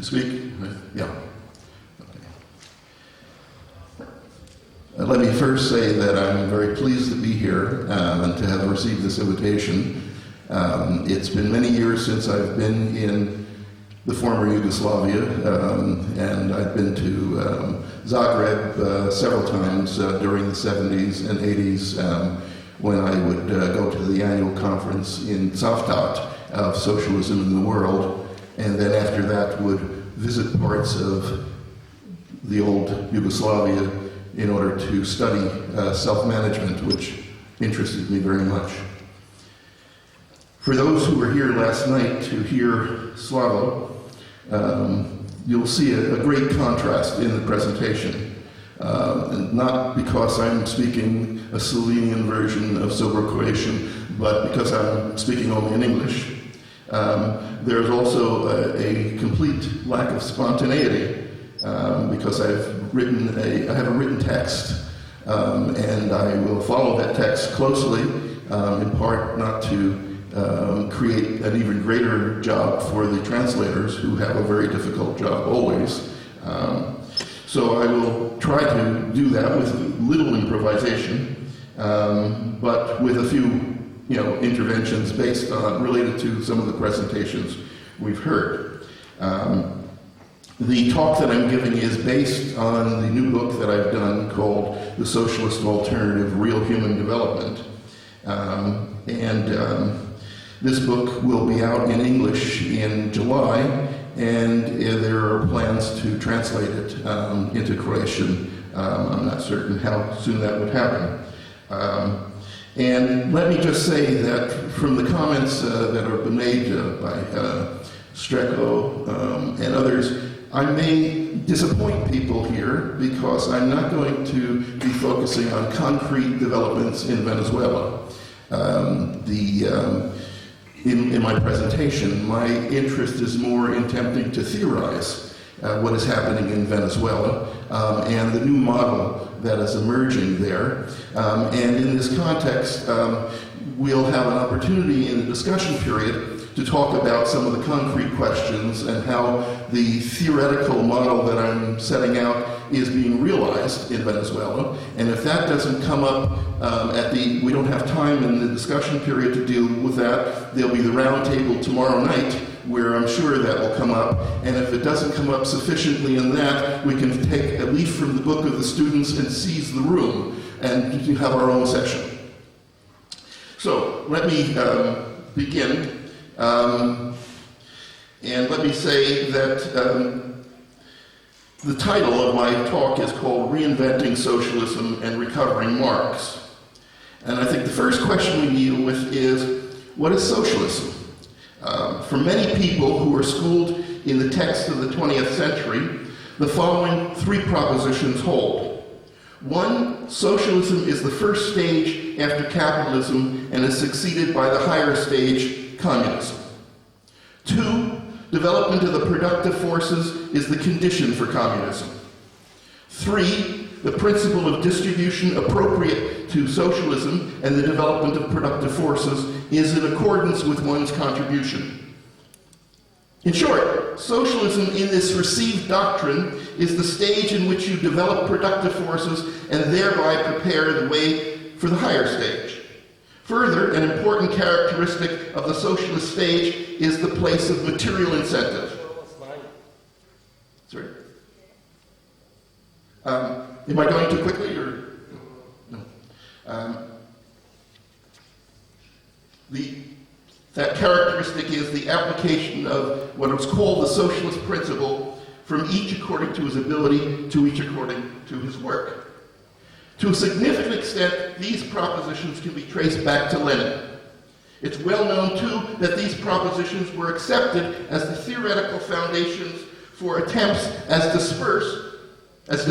speak? Yeah. Okay. Let me first say that I'm very pleased to be here and to have received this invitation. It's been many years since I've been in the former Yugoslavia, and I've been to Zagreb several times during the 70s and 80s when I would go to the annual conference in Saftat of socialism in the world, and then after that would visit parts of the old Yugoslavia in order to study self-management, which interested me very much. For those who were here last night to hear Slavo, you'll see a great contrast in the presentation. Not because I'm speaking a Slovenian version of sober Croatian, but because I'm speaking only in English. There's also a complete lack of spontaneity because I have a written text, and I will follow that text closely, in part not to create an even greater job for the translators, who have a very difficult job always. So I will try to do that with little improvisation, but with a few interventions based on, related to some of the presentations we've heard. The talk that I'm giving is based on the new book that I've done called The Socialist Alternative, Real Human Development. This book will be out in English in July, and there are plans to translate it into Croatian. I'm not certain how soon that would happen. And let me just say that from the comments that have been made by Streko and others, I may disappoint people here because I'm not going to be focusing on concrete developments in Venezuela. In my presentation, my interest is more in attempting to theorize what is happening in Venezuela and the new model that is emerging there. And in this context, we'll have an opportunity in the discussion period to talk about some of the concrete questions and how the theoretical model that I'm setting out is being realized in Venezuela. And if that doesn't come up we don't have time in the discussion period to deal with that, there'll be the round table tomorrow night where I'm sure that will come up. And if it doesn't come up sufficiently in that, we can take a leaf from the book of the students and seize the room and have our own session. So let me begin. And let me say that the title of my talk is called Reinventing Socialism and Recovering Marx. And I think the first question we deal with is, what is socialism? For many people who are schooled in the text of the 20th century, the following three propositions hold. One, socialism is the first stage after capitalism and is succeeded by the higher stage, communism. Two, development of the productive forces is the condition for communism. Three, the principle of distribution appropriate to socialism and the development of productive forces is in accordance with one's contribution. In short, socialism in this received doctrine is the stage in which you develop productive forces and thereby prepare the way for the higher stage. Further, an important characteristic of the socialist stage is the place of material incentive. Sorry? Am I going too quickly, or no? That characteristic is the application of what is called the socialist principle, from each according to his ability to each according to his work. To a significant extent, these propositions can be traced back to Lenin. It's well known, too, that these propositions were accepted as the theoretical foundations for attempts as disparate as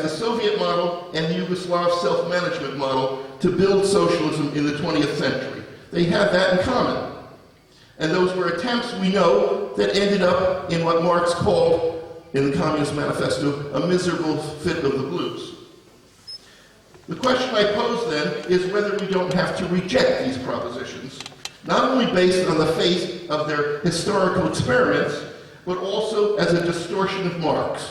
the Soviet model and the Yugoslav self-management model to build socialism in the 20th century. They have that in common. And those were attempts, we know, that ended up in what Marx called, in the Communist Manifesto, a miserable fit of the blues. The question I pose then is whether we don't have to reject these propositions, not only based on the face of their historical experiments, but also as a distortion of Marx.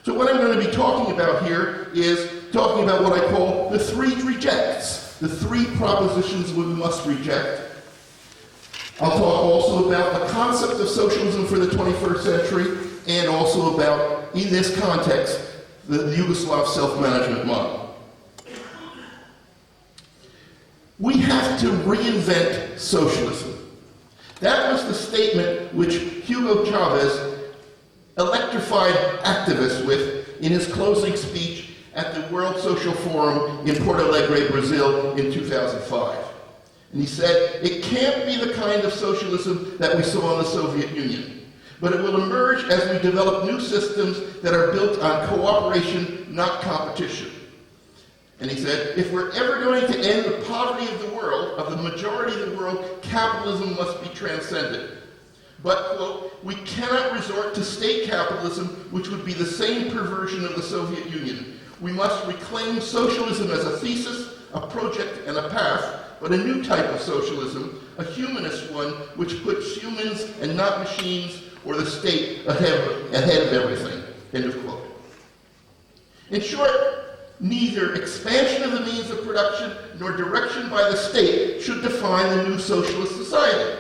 So what I'm going to be talking about here is talking about what I call the three rejects, the three propositions we must reject. I'll talk also about the concept of socialism for the 21st century, and also about, in this context, the Yugoslav self-management model. We have to reinvent socialism. That was the statement which Hugo Chavez electrified activists with in his closing speech at the World Social Forum in Porto Alegre, Brazil in 2005. And he said, it can't be the kind of socialism that we saw in the Soviet Union, but it will emerge as we develop new systems that are built on cooperation, not competition. And he said, if we're ever going to end the poverty of the world, of the majority of the world, capitalism must be transcended. But, quote, we cannot resort to state capitalism, which would be the same perversion of the Soviet Union. We must reclaim socialism as a thesis, a project, and a path, but a new type of socialism, a humanist one, which puts humans and not machines or the state ahead of everything, end of quote. In short, neither expansion of the means of production nor direction by the state should define the new socialist society.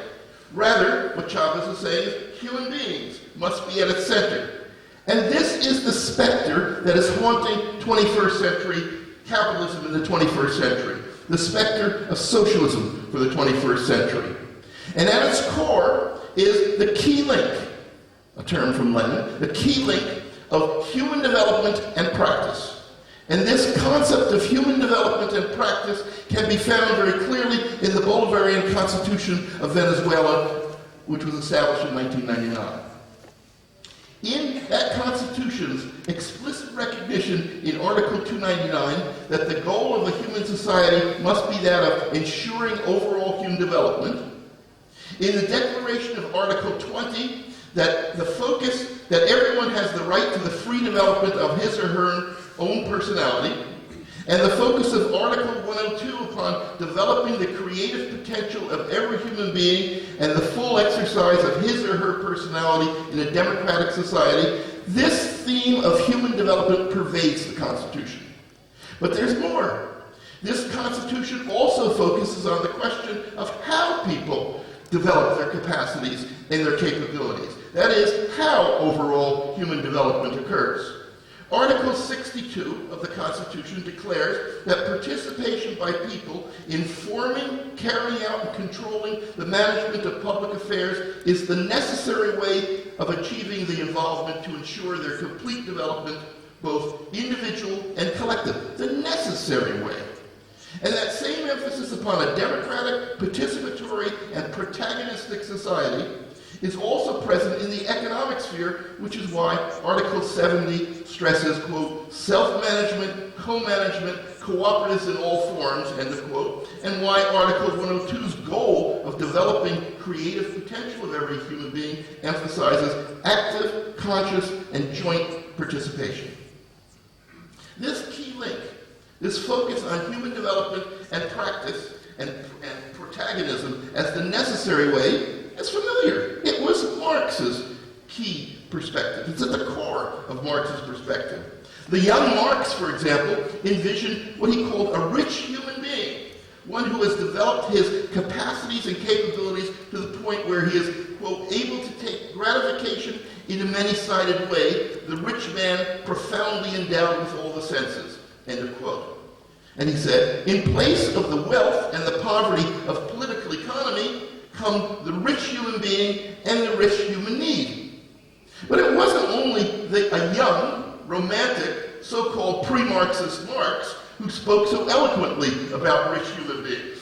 Rather, what Chavez is saying is human beings must be at its center. And this is the specter that is haunting 21st century capitalism in the 21st century, the specter of socialism for the 21st century. And at its core is the key link, a term from Lenin, the key link of human development and practice. And this concept of human development and practice can be found very clearly in the Bolivarian Constitution of Venezuela, which was established in 1999. In that Constitution's explicit recognition in Article 299 that the goal of a human society must be that of ensuring overall human development, in the Declaration of Article 20 that the focus that everyone has the right to the free development of his or her own personality, and the focus of Article 102 upon developing the creative potential of every human being and the full exercise of his or her personality in a democratic society, this theme of human development pervades the Constitution. But there's more. This Constitution also focuses on the question of how people develop their capacities and their capabilities. That is, how overall human development occurs. Article 62 of the Constitution declares that participation by people in forming, carrying out, and controlling the management of public affairs is the necessary way of achieving the involvement to ensure their complete development, both individual and collective. The necessary way. And that same emphasis upon a democratic, participatory, and protagonistic society is also present in the economic sphere, which is why Article 70 stresses, quote, self-management, co-management, cooperatives in all forms, end of quote, and why Article 102's goal of developing creative potential of every human being emphasizes active, conscious, and joint participation. This key link, this focus on human development and practice and protagonism as the necessary way is familiar. It was Marx's key perspective. It's at the core of Marx's perspective. The young Marx, for example, envisioned what he called a rich human being, one who has developed his capacities and capabilities to the point where he is, quote, able to take gratification in a many-sided way, the rich man profoundly endowed with all the senses, end of quote. And he said, in place of the wealth and the poverty of political economy come the rich human being and the rich human need. But it wasn't only a young, romantic, so-called pre-Marxist Marx who spoke so eloquently about rich human beings.